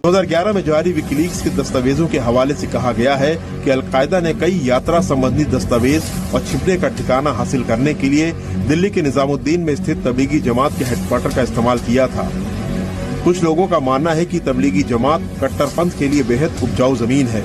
2011 में जारी विकीलीक्स के दस्तावेजों के हवाले से कहा गया है कि अलकायदा ने कई यात्रा संबंधी दस्तावेज और छिपने का ठिकाना हासिल करने के लिए दिल्ली के निजामुद्दीन में स्थित तबलीगी जमात के हेडक्वार्टर का इस्तेमाल किया था। कुछ लोगों का मानना है कि तबलीगी जमात कट्टरपंथ के लिए बेहद उपजाऊ जमीन है।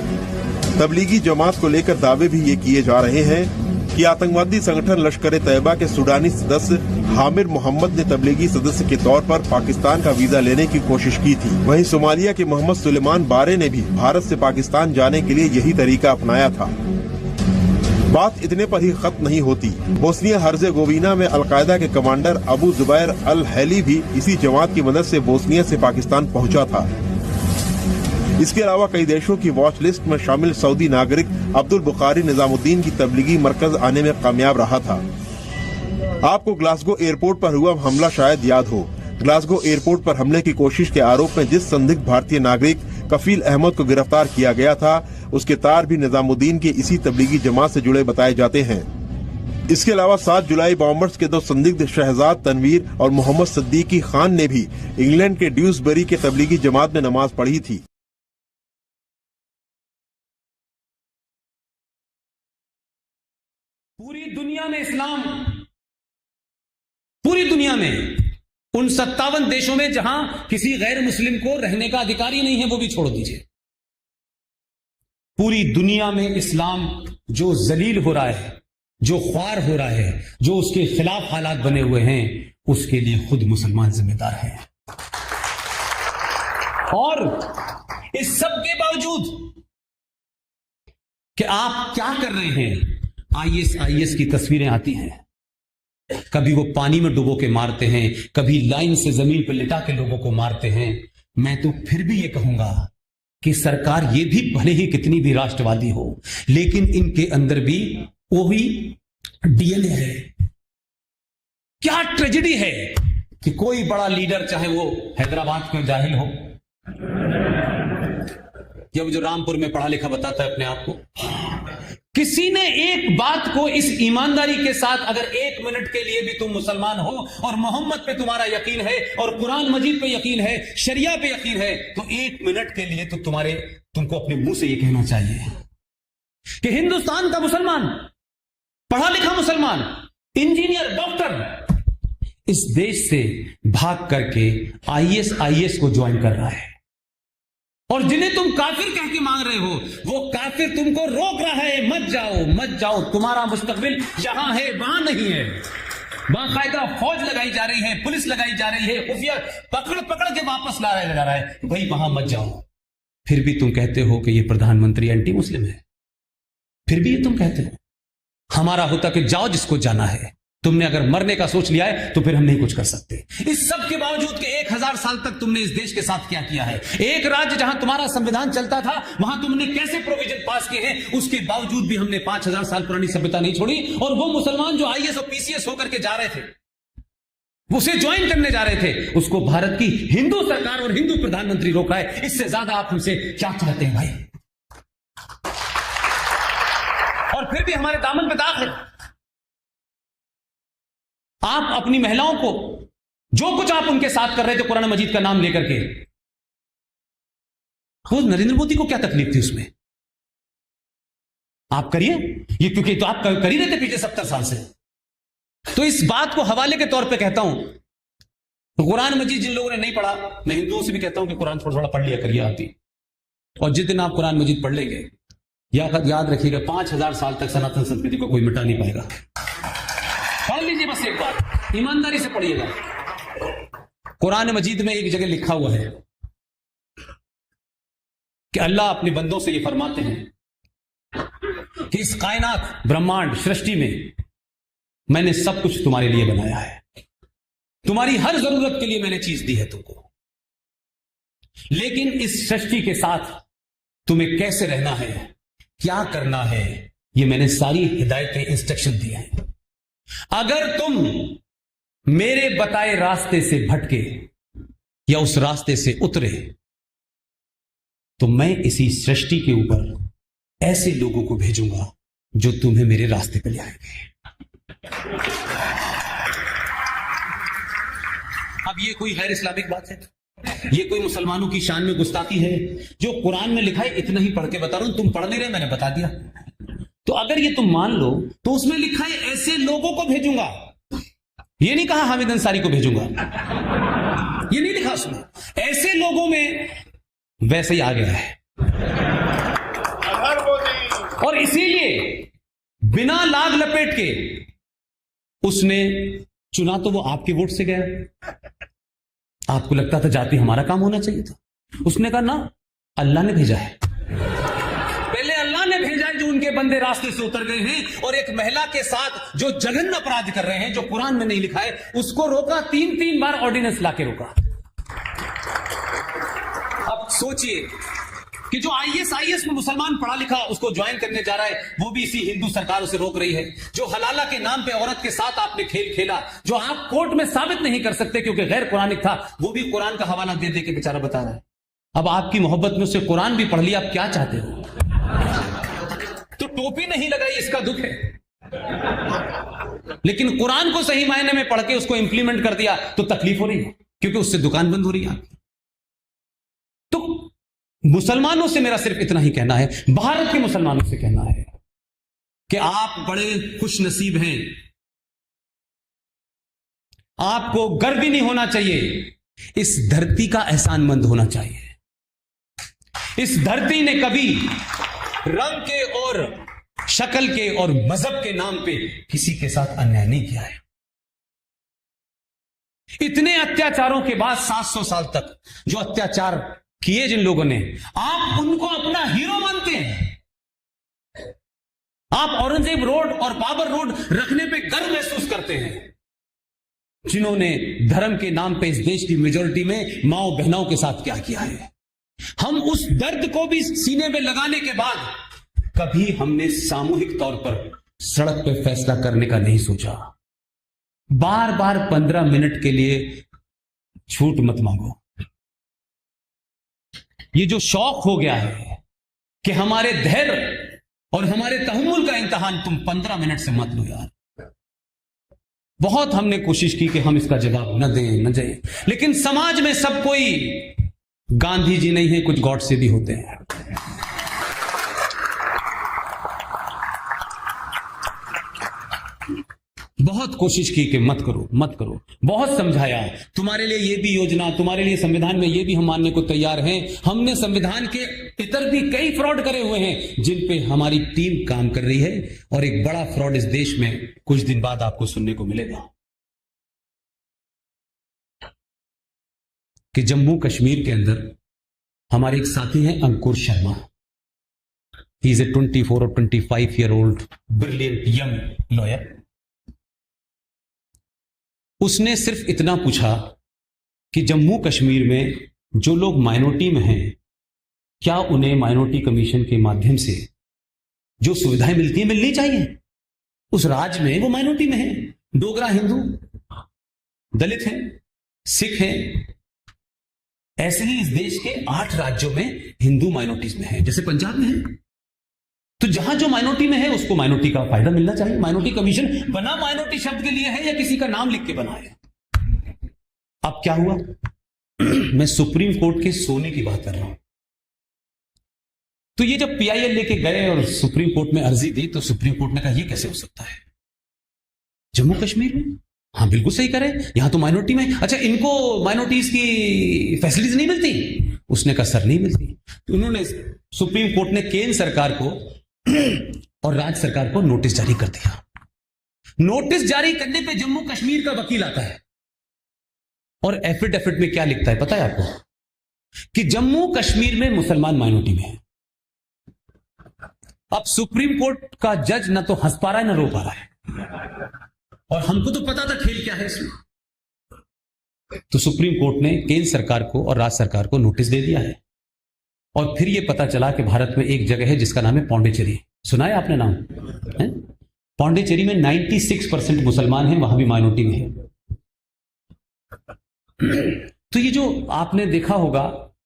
तबलीगी जमात को लेकर दावे भी ये किए जा रहे हैं कि आतंकवादी संगठन लश्कर तैयबा के सूडानी सदस्य हामिर मोहम्मद ने तबलीगी सदस्य के तौर पर पाकिस्तान का वीजा लेने की कोशिश की थी। वहीं सोमालिया के मोहम्मद सुलेमान बारे ने भी भारत से पाकिस्तान जाने के लिए यही तरीका अपनाया था। बात इतने पर ही खत्म नहीं होती। बोस्निया हर्जेगोविना में अलकायदा के कमांडर अबू जुबैर अल हैली भी इसी जमात की मदद से बोस्निया से पाकिस्तान पहुंचा था। इसके अलावा कई देशों की वॉच लिस्ट में शामिल सऊदी नागरिक अब्दुल बुखारी निजामुद्दीन की तबलीगी मरकज आने में कामयाब रहा था। आपको ग्लासगो एयरपोर्ट पर हुआ हमला शायद याद हो। ग्लासगो एयरपोर्ट पर हमले की कोशिश के आरोप में जिस संदिग्ध भारतीय नागरिक कफील अहमद को गिरफ्तार किया गया था, उसके तार भी निजामुद्दीन के इसी तबलीगी जमात से जुड़े बताए जाते हैं। इसके अलावा 7 जुलाई बॉम्बर्स के 2 संदिग्ध शहजाद तनवीर और मोहम्मद सद्दीकी खान ने भी इंग्लैंड के ड्यूसबरी के तबलीगी जमात में नमाज पढ़ी थी। पूरी दुनिया में इस्लाम, पूरी दुनिया में उन 57 देशों में जहां किसी गैर मुस्लिम को रहने का अधिकार ही नहीं है, वो भी छोड़ दीजिए। पूरी दुनिया में इस्लाम जो जलील हो रहा है, जो ख्वार हो रहा है, जो उसके खिलाफ हालात बने हुए हैं, उसके लिए खुद मुसलमान जिम्मेदार हैं। और इस सब के बावजूद कि आप क्या कर रहे हैं, आईएस की तस्वीरें आती हैं। कभी वो पानी में डुबो के मारते हैं, कभी लाइन से जमीन पर लिटा के लोगों को मारते हैं। मैं तो फिर भी ये कहूंगा कि सरकार ये भी भले ही कितनी भी राष्ट्रवादी हो, लेकिन इनके अंदर भी वही डीएनए है। क्या ट्रेजेडी है कि कोई बड़ा लीडर, चाहे वो हैदराबाद का जाहिल हो या वो जो रामपुर में पढ़ा लिखा बताता है अपने आप को, किसी ने एक बात को इस ईमानदारी के साथ, अगर 1 मिनट के लिए भी तुम मुसलमान हो और मोहम्मद पे तुम्हारा यकीन है और कुरान मजीद पे यकीन है, शरिया पे यकीन है, तो 1 मिनट के लिए तो तुमको अपने मुंह से यह कहना चाहिए कि हिंदुस्तान का मुसलमान, पढ़ा लिखा मुसलमान, इंजीनियर, डॉक्टर इस देश से भाग करके आईएस को ज्वाइन कर रहा है। और जिन्हें तुम काफिर कह के मांग रहे हो, वो काफिर तुमको रोक रहा है, मत जाओ मत जाओ, तुम्हारा मुस्तकबिल जहां है वहां नहीं है। बाकायदा फौज लगाई जा रही है, पुलिस लगाई जा रही है, खुफिया पकड़ के वापस ला रहा है, भाई वहां मत जाओ। फिर भी तुम कहते हो कि ये प्रधानमंत्री एंटी मुस्लिम है, फिर भी ये तुम कहते हो। हमारा होता कि जाओ जिसको जाना है, तुमने अगर मरने का सोच लिया है तो फिर हम नहीं कुछ कर सकते। इस सब के बावजूद कि 1000 साल तक तुमने इस देश के साथ क्या किया है, एक राज्य जहां तुम्हारा संविधान चलता था वहां तुमने कैसे प्रोविजन पास किए हैं, उसके बावजूद भी हमने 5000 साल पुरानी सभ्यता नहीं छोड़ी। और वो मुसलमान जो आईएएस और पीसीएस होकर के जा रहे थे, उसे ज्वाइन करने जा रहे थे, उसको भारत की हिंदू सरकार और हिंदू प्रधानमंत्री रोक रहा है। इससे ज्यादा आप हमसे क्या चाहते हैं भाई? और फिर भी हमारे दामन पे दाग है। आप अपनी महिलाओं को, जो कुछ आप उनके साथ कर रहे थे कुरान मजीद का नाम लेकर के, वो नरेंद्र मोदी को क्या तकलीफ थी उसमें? आप करिए ये, क्योंकि तो आप कर ही रहे थे पिछले 70 साल से। तो इस बात को हवाले के तौर पे कहता हूं, तो कुरान मजीद जिन लोगों ने नहीं पढ़ा, मैं हिंदुओं से भी कहता हूं कि कुरान थोड़ा थोड़ा पढ़ लिया करिए आती। और जिस दिन आप कुरान मजीद पढ़ लेंगे, याद रखिएगा, 5000 साल तक सनातन संस्कृति को कोई मिटा नहीं पाएगा। पढ़ लीजिए बस एक बार, ईमानदारी से पढ़िएगा। कुरान मजीद में एक जगह लिखा हुआ है कि अल्लाह अपने बंदों से ये फरमाते हैं कि इस कायनात, ब्रह्मांड, सृष्टि में मैंने सब कुछ तुम्हारे लिए बनाया है, तुम्हारी हर जरूरत के लिए मैंने चीज दी है तुमको, लेकिन इस सृष्टि के साथ तुम्हें कैसे रहना है, क्या करना है, ये मैंने सारी हिदायतें, इंस्ट्रक्शन दी हैं। अगर तुम मेरे बताए रास्ते से भटके या उस रास्ते से उतरे, तो मैं इसी सृष्टि के ऊपर ऐसे लोगों को भेजूंगा जो तुम्हें मेरे रास्ते पर ले आएंगे। अब ये कोई गैर इस्लामिक बात है? ये कोई मुसलमानों की शान में गुस्ताखी है? जो कुरान में लिखा है इतना ही पढ़ के बता रहा हूं, तुम पढ़ नहीं रहे, मैंने बता दिया। तो अगर ये तुम मान लो तो उसमें लिखा है ऐसे लोगों को भेजूंगा, ये नहीं कहा हामिद अंसारी को भेजूंगा, ये नहीं लिखा उसमें। ऐसे लोगों में वैसे ही आ गया है, और इसीलिए बिना लाग लपेट के उसने चुना तो वो आपके वोट से गया। आपको लगता था जाति हमारा काम होना चाहिए था, उसने कहा ना, अल्लाह ने भेजा है। पहले अल्लाह ने भेजा है, जो उनके बंदे रास्ते से उतर गए हैं, और एक महिला के साथ जो जघन्य अपराध कर रहे हैं, जो कुरान में नहीं लिखा है, उसको रोका, 3 बार ऑर्डिनेंस लाके रोका। अब सोचिए कि जो आईएएस में मुसलमान पढ़ा लिखा उसको ज्वाइन करने जा रहा है, वो भी इसी हिंदू सरकार उसे रोक रही है। जो हलाला के नाम पे औरत के साथ आपने खेल खेला, जो आप कोर्ट में साबित नहीं कर सकते क्योंकि गैर कुरानिक था, वो भी कुरान का हवाला दे दे के बेचारा बता रहा है। अब आपकी मोहब्बत में उससे कुरान भी पढ़ लिया, आप क्या चाहते हो? तो टोपी नहीं लगाई, इसका दुख है, लेकिन कुरान को सही मायने में पढ़ के उसको इंप्लीमेंट कर दिया तो तकलीफ हो रही है, क्योंकि उससे दुकान बंद हो रही है। तो मुसलमानों से मेरा सिर्फ इतना ही कहना है, भारत के मुसलमानों से कहना है कि आप बड़े खुश नसीब हैं। आपको गर्व भी नहीं होना चाहिए, इस धरती का एहसानमंद होना चाहिए। इस धरती ने कभी रंग के और शक्ल के और मजहब के नाम पे किसी के साथ अन्याय नहीं किया है। इतने अत्याचारों के बाद 700 साल तक जो अत्याचार किए जिन लोगों ने, आप उनको अपना हीरो मानते हैं। आप औरंगजेब रोड और बाबर रोड रखने पे गर्व महसूस करते हैं, जिन्होंने धर्म के नाम पे इस देश की मेजॉरिटी में माओ बहनों के साथ क्या किया है। हम उस दर्द को भी सीने में लगाने के बाद कभी हमने सामूहिक तौर पर सड़क पे फैसला करने का नहीं सोचा। बार बार 15 मिनट के लिए झूठ मत मांगो। ये जो शौक हो गया है कि हमारे धैर्य और हमारे तहम्मुल का इम्तिहान तुम 15 मिनट से मत लो यार। बहुत हमने कोशिश की कि हम इसका जवाब न दें, लेकिन समाज में सब कोई गांधी जी नहीं है, कुछ गॉड से भी होते हैं। बहुत कोशिश की कि मत करो मत करो, बहुत समझाया, तुम्हारे लिए ये भी योजना, तुम्हारे लिए संविधान में ये भी हम मानने को तैयार हैं। हमने संविधान के इतर भी कई फ्रॉड करे हुए हैं जिन पे हमारी टीम काम कर रही है, और एक बड़ा फ्रॉड इस देश में कुछ दिन बाद आपको सुनने को मिलेगा कि जम्मू कश्मीर के अंदर हमारे एक साथी हैं अंकुर शर्मा। ही इज ए 24 और 25 year old brilliant young lawyer. उसने सिर्फ इतना पूछा कि जम्मू कश्मीर में जो लोग माइनॉरिटी में हैं, क्या उन्हें माइनॉरिटी कमीशन के माध्यम से जो सुविधाएं मिलती हैं मिलनी चाहिए। उस राज्य में वो माइनॉरिटी में है, डोगरा हिंदू, दलित हैं, सिख हैं। ऐसे ही इस देश के 8 राज्यों में हिंदू माइनॉरिटीज में है, जैसे पंजाब में है। तो जहां जो माइनॉरिटी में है उसको माइनॉरिटी का फायदा मिलना चाहिए। माइनॉरिटी कमीशन बना माइनॉरिटी शब्द के लिए है या किसी का नाम लिख के बना है। अब क्या हुआ मैं सुप्रीम कोर्ट के सोने की बात कर रहा हूं। तो ये जब पीआईएल लेके गए और सुप्रीम कोर्ट में अर्जी दी, तो सुप्रीम कोर्ट ने कहा यह कैसे हो सकता है जम्मू कश्मीर में? हाँ बिल्कुल सही करे, यहां तो माइनॉरिटी में, अच्छा इनको माइनॉरिटीज की फैसिलिटीज नहीं मिलती? उसने कहा सर नहीं मिलती। तो उन्होंने, सुप्रीम कोर्ट ने केंद्र सरकार को और राज्य सरकार को नोटिस जारी कर दिया। नोटिस जारी करने पे जम्मू कश्मीर का वकील आता है और एफिडेविट में क्या लिखता है पता है आपको? कि जम्मू कश्मीर में मुसलमान माइनॉरिटी में है। अब सुप्रीम कोर्ट का जज ना तो हंस पा रहा है ना रो पा रहा है, और हमको तो पता था खेल क्या है इसमें। तो सुप्रीम कोर्ट ने केंद्र सरकार को और राज्य सरकार को नोटिस दे दिया है, और फिर यह पता चला कि भारत में एक जगह है जिसका नाम है पौंडीचेरी। सुना है आपने नाम? पौंडीचेरी में 96% मुसलमान हैं, वहां भी माइनॉरिटी में है। तो ये जो आपने देखा होगा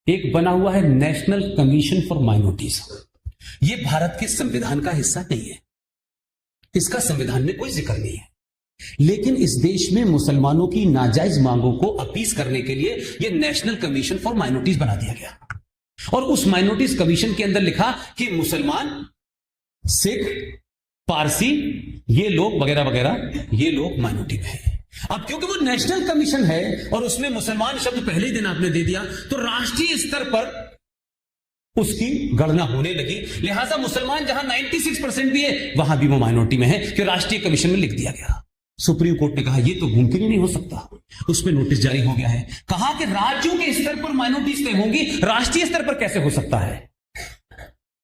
एक बना हुआ है नेशनल कमीशन फॉर माइनॉरिटीज, ये भारत के संविधान का हिस्सा नहीं है, इसका संविधान में कोई जिक्र नहीं है। लेकिन इस देश में मुसलमानों की नाजायज मांगों को अपीज करने के लिए यह नेशनल कमीशन फॉर माइनॉरिटीज बना दिया गया, और उस माइनॉरिटीज कमीशन के अंदर लिखा कि मुसलमान, सिख, पारसी, ये लोग वगैरह वगैरह, ये लोग माइनॉरिटी में हैं। अब क्योंकि वो नेशनल कमीशन है और उसमें मुसलमान शब्द पहले ही दिन आपने दे दिया, तो राष्ट्रीय स्तर पर उसकी गणना होने लगी। लिहाजा मुसलमान जहां 96% भी है वहां भी वो माइनॉरिटी में है, कि राष्ट्रीय कमीशन में लिख दिया गया। सुप्रीम कोर्ट ने कहा यह तो मुमकिन ही नहीं हो सकता। उसमें नोटिस जारी हो गया है, कहा कि राज्यों के स्तर पर माइनॉरिटीज तय होंगी, राष्ट्रीय स्तर पर कैसे हो सकता है।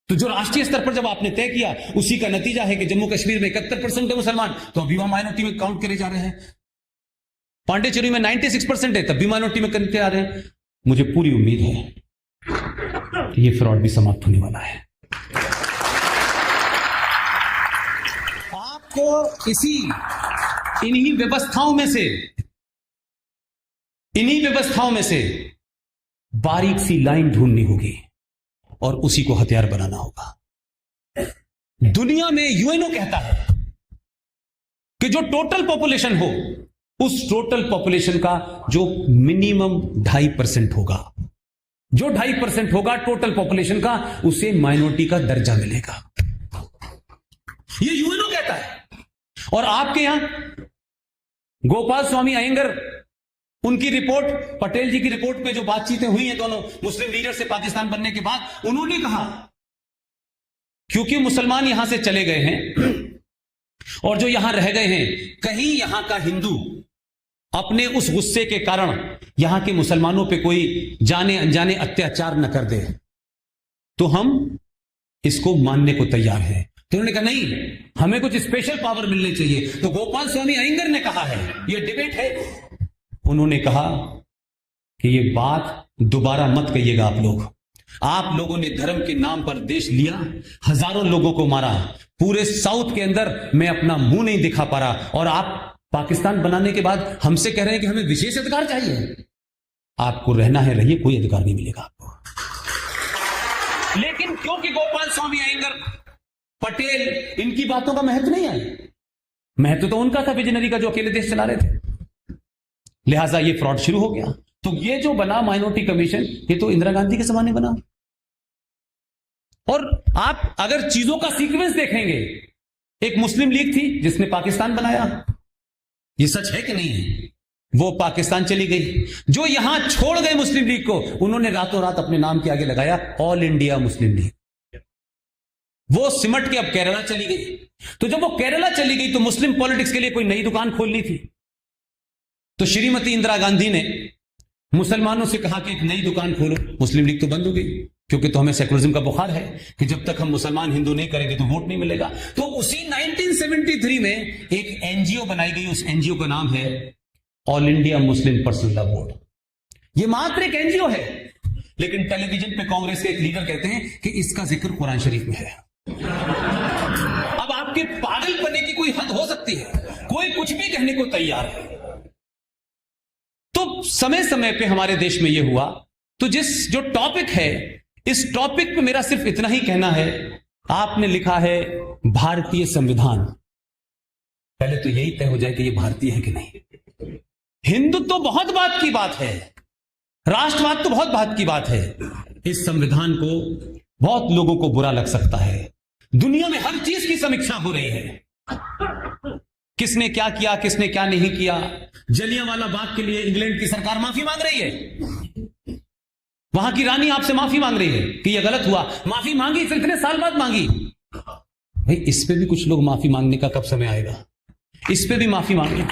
तो जो राष्ट्रीय स्तर पर जब आपने तय किया, उसी का नतीजा है कि जम्मू कश्मीर में 71% है मुसलमान, तो अभी वहां माइनॉरिटी में काउंट करे जा रहे हैं। पांडेचेरी में 96% है, तब भी माइनॉरिटी में करते आ रहे हैं। मुझे पूरी उम्मीद है कि यह फ्रॉड भी समाप्त होने वाला है। आपको इन्हीं व्यवस्थाओं में से बारीक सी लाइन ढूंढनी होगी और उसी को हथियार बनाना होगा। दुनिया में यूएनओ कहता है कि जो टोटल पॉपुलेशन हो, उस टोटल पॉपुलेशन का जो मिनिमम 2.5% होगा, जो 2.5% होगा टोटल पॉपुलेशन का, उसे माइनॉरिटी का दर्जा मिलेगा। यह यूएनओ कहता है। और आपके यहां गोपाल स्वामी अयंगर, उनकी रिपोर्ट, पटेल जी की रिपोर्ट पे जो बातचीतें हुई हैं दोनों मुस्लिम लीडर से पाकिस्तान बनने के बाद, उन्होंने कहा क्योंकि मुसलमान यहां से चले गए हैं और जो यहां रह गए हैं, कहीं यहां का हिंदू अपने उस गुस्से के कारण यहां के मुसलमानों पे कोई जाने अनजाने अत्याचार न कर दे, तो हम इसको मानने को तैयार हैं। तो उन्होंने कहा नहीं, हमें कुछ स्पेशल पावर मिलने चाहिए। तो गोपाल स्वामी अयंगर ने कहा है, यह डिबेट है, उन्होंने कहा कि यह बात दोबारा मत कहिएगा आप लोगों ने धर्म के नाम पर देश लिया, हजारों लोगों को मारा, पूरे साउथ के अंदर मैं अपना मुंह नहीं दिखा पा रहा, और आप पाकिस्तान बनाने के बाद हमसे कह रहे हैं कि हमें विशेष अधिकार चाहिए। आपको रहना है रहिए, कोई अधिकार नहीं मिलेगा आपको। लेकिन क्योंकि गोपाल स्वामी अयंगर, पटेल, इनकी बातों का महत्व नहीं है, महत्व तो उनका था विजनरी का, जो अकेले देश चला रहे थे। लिहाजा ये फ्रॉड शुरू हो गया। तो ये जो बना माइनॉरिटी कमीशन, ये तो इंदिरा गांधी के जमाने बना। और आप अगर चीजों का सीक्वेंस देखेंगे, एक मुस्लिम लीग थी जिसने पाकिस्तान बनाया, ये सच है कि नहीं है, वो पाकिस्तान चली गई। जो यहां छोड़ गए मुस्लिम लीग को, उन्होंने रातों रात अपने नाम के आगे लगाया ऑल इंडिया मुस्लिम लीग। वो सिमट के अब केरला चली गई। तो जब वो केरला चली गई तो मुस्लिम पॉलिटिक्स के लिए कोई नई दुकान खोलनी थी। तो श्रीमती इंदिरा गांधी ने मुसलमानों से कहा कि एक नई दुकान खोलो। मुस्लिम लीग तो बंद हो गई, क्योंकि तो हमें सेकुलरिज्म का बुखार है कि जब तक हम मुसलमान हिंदू नहीं करेंगे तो वोट नहीं मिलेगा। तो उसी 1973 में एक एनजीओ बनाई गई, उस एनजीओ का नाम है all India Muslim personal law board. ये मात्र एक एनजीओ है, लेकिन टेलीविजन पे कांग्रेस के एक लीडर कहते हैं कि इसका जिक्र कुरान शरीफ में है। अब आपके पागलपने की कोई हद हो सकती है, कोई कुछ भी कहने को तैयार है। तो समय समय पे हमारे देश में यह हुआ। तो जो टॉपिक है, इस टॉपिक पे मेरा सिर्फ इतना ही कहना है, आपने लिखा है भारतीय संविधान, पहले तो यही तय हो जाए कि ये भारतीय है कि नहीं। हिंदुत्व तो बहुत बात की बात है, राष्ट्रवाद तो बहुत बात की बात है। इस संविधान को बहुत लोगों को बुरा लग सकता है। दुनिया में हर चीज की समीक्षा हो रही है, किसने क्या किया, किसने क्या नहीं किया। जलियांवाला बाग के लिए इंग्लैंड की सरकार माफी मांग रही है, वहां की रानी आपसे माफी मांग रही है कि यह गलत हुआ। माफी मांगी, फिर इतने साल बाद मांगी। भाई इस पे भी कुछ लोग माफी मांगने का कब समय आएगा, इस पे भी माफी मांगे।